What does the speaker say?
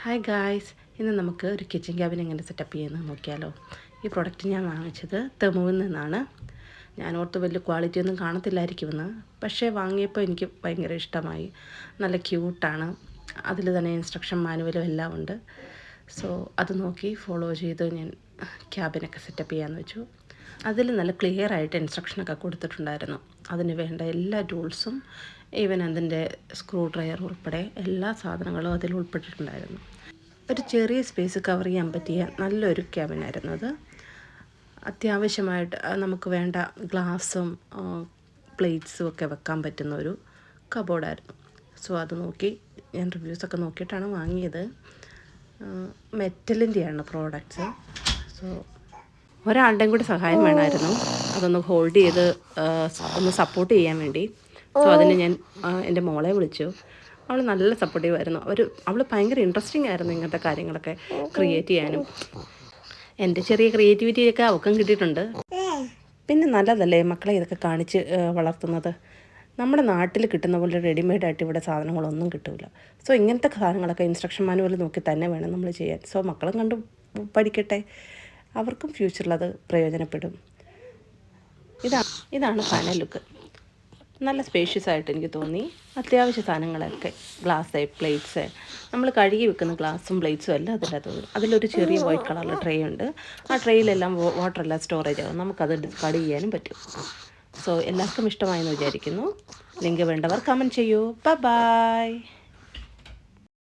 Hi guys, ഇന്ന് നമുക്ക് ഒരു കിച്ചൺ ക്യാബിൻ എങ്ങനെ സെറ്റപ്പ് ചെയ്യുന്നത് നോക്കിയാലോ. ഈ പ്രോഡക്റ്റ് ഞാൻ വാങ്ങിച്ചത് തെമുവിൽ നിന്നാണ്. ഞാൻ ഓർത്ത് വലിയ ക്വാളിറ്റി ഒന്നും കാണത്തില്ലായിരിക്കുമെന്ന്, പക്ഷേ വാങ്ങിയപ്പോൾ എനിക്ക് ഭയങ്കര ഇഷ്ടമായി. നല്ല ക്യൂട്ടാണ്. അതിൽ തന്നെ ഇൻസ്ട്രക്ഷൻ മാനുവലും എല്ലാം ഉണ്ട്. സോ അത് നോക്കി ഫോളോ ചെയ്ത് ഞാൻ ക്യാബിനൊക്കെ സെറ്റപ്പ് ചെയ്യാമെന്ന് വെച്ചു. അതിൽ നല്ല ക്ലിയർ ആയിട്ട് ഇൻസ്ട്രക്ഷനൊക്കെ കൊടുത്തിട്ടുണ്ടായിരുന്നു. അതിന് വേണ്ട എല്ലാ ടൂൾസും, ഈവൻ അതിൻ്റെ സ്ക്രൂ ഡ്രയർ ഉൾപ്പെടെ എല്ലാ സാധനങ്ങളും അതിൽ ഉൾപ്പെട്ടിട്ടുണ്ടായിരുന്നു. ഒരു ചെറിയ സ്പേസ് കവർ ചെയ്യാൻ പറ്റിയ നല്ലൊരു ക്യാബിനായിരുന്നു അത്. അത്യാവശ്യമായിട്ട് നമുക്ക് വേണ്ട ഗ്ലാസും പ്ലേറ്റ്സും ഒക്കെ വെക്കാൻ പറ്റുന്ന ഒരു കബോർഡായിരുന്നു. സോ അത് നോക്കി ഞാൻ റിവ്യൂസൊക്കെ നോക്കിയിട്ടാണ് വാങ്ങിയത്. മെറ്റലിൻ്റെയാണ് പ്രോഡക്റ്റ്സ്. സോ ഒരാളുടെയും കൂടി സഹായം വേണമായിരുന്നു അതൊന്ന് ഹോൾഡ് ചെയ്ത് ഒന്ന് സപ്പോർട്ട് ചെയ്യാൻ വേണ്ടി. സോ അതിന് ഞാൻ എൻ്റെ മോളെ വിളിച്ചു. അവൾ നല്ല സപ്പോർട്ടീവ് ആയിരുന്നു. അവൾ ഭയങ്കര ഇൻട്രസ്റ്റിംഗ് ആയിരുന്നു ഇങ്ങനത്തെ കാര്യങ്ങളൊക്കെ ക്രിയേറ്റ് ചെയ്യാനും. എൻ്റെ ചെറിയ ക്രിയേറ്റിവിറ്റിയൊക്കെ അവൾക്കും കിട്ടിയിട്ടുണ്ട്. പിന്നെ നല്ലതല്ലേ മക്കളെ ഇതൊക്കെ കാണിച്ച് വളർത്തുന്നത്. നമ്മുടെ നാട്ടിൽ കിട്ടുന്ന പോലെ റെഡിമെയ്ഡായിട്ട് ഇവിടെ സാധനങ്ങളൊന്നും കിട്ടില്ല. സോ ഇങ്ങനത്തെ സാധനങ്ങളൊക്കെ ഇൻസ്ട്രക്ഷൻ മാനുവൽ നോക്കി തന്നെ വേണം നമ്മൾ ചെയ്യാൻ. സോ മക്കളും കണ്ട് പഠിക്കട്ടെ, അവർക്കും ഫ്യൂച്ചറിൽ അത് പ്രയോജനപ്പെടും. ഇതാണ് ഫൈനൽ ലുക്ക്. നല്ല സ്പേഷ്യസ് ആയിട്ട് എനിക്ക് തോന്നി. അത്യാവശ്യ സാധനങ്ങളൊക്കെ ഗ്ലാസ്, പ്ലേറ്റ്സ്, നമ്മൾ കഴുകി വെക്കുന്ന ഗ്ലാസും പ്ലേറ്റ്സും എല്ലാം അതിലൊരു ചെറിയ വൈറ്റ് കളറിലെ ട്രേ ഉണ്ട്. ആ ട്രേയിലെല്ലാം വാട്ടറെല്ലാം സ്റ്റോറേജ് ആകും. നമുക്കത് ഡിസ്കാർഡ് ചെയ്യാനും പറ്റും. സോ എല്ലാവർക്കും ഇഷ്ടമായെന്ന് വിചാരിക്കുന്നു. ലിങ്ക് വേണ്ടവർ കമൻറ്റ് ചെയ്യൂ. ബൈ.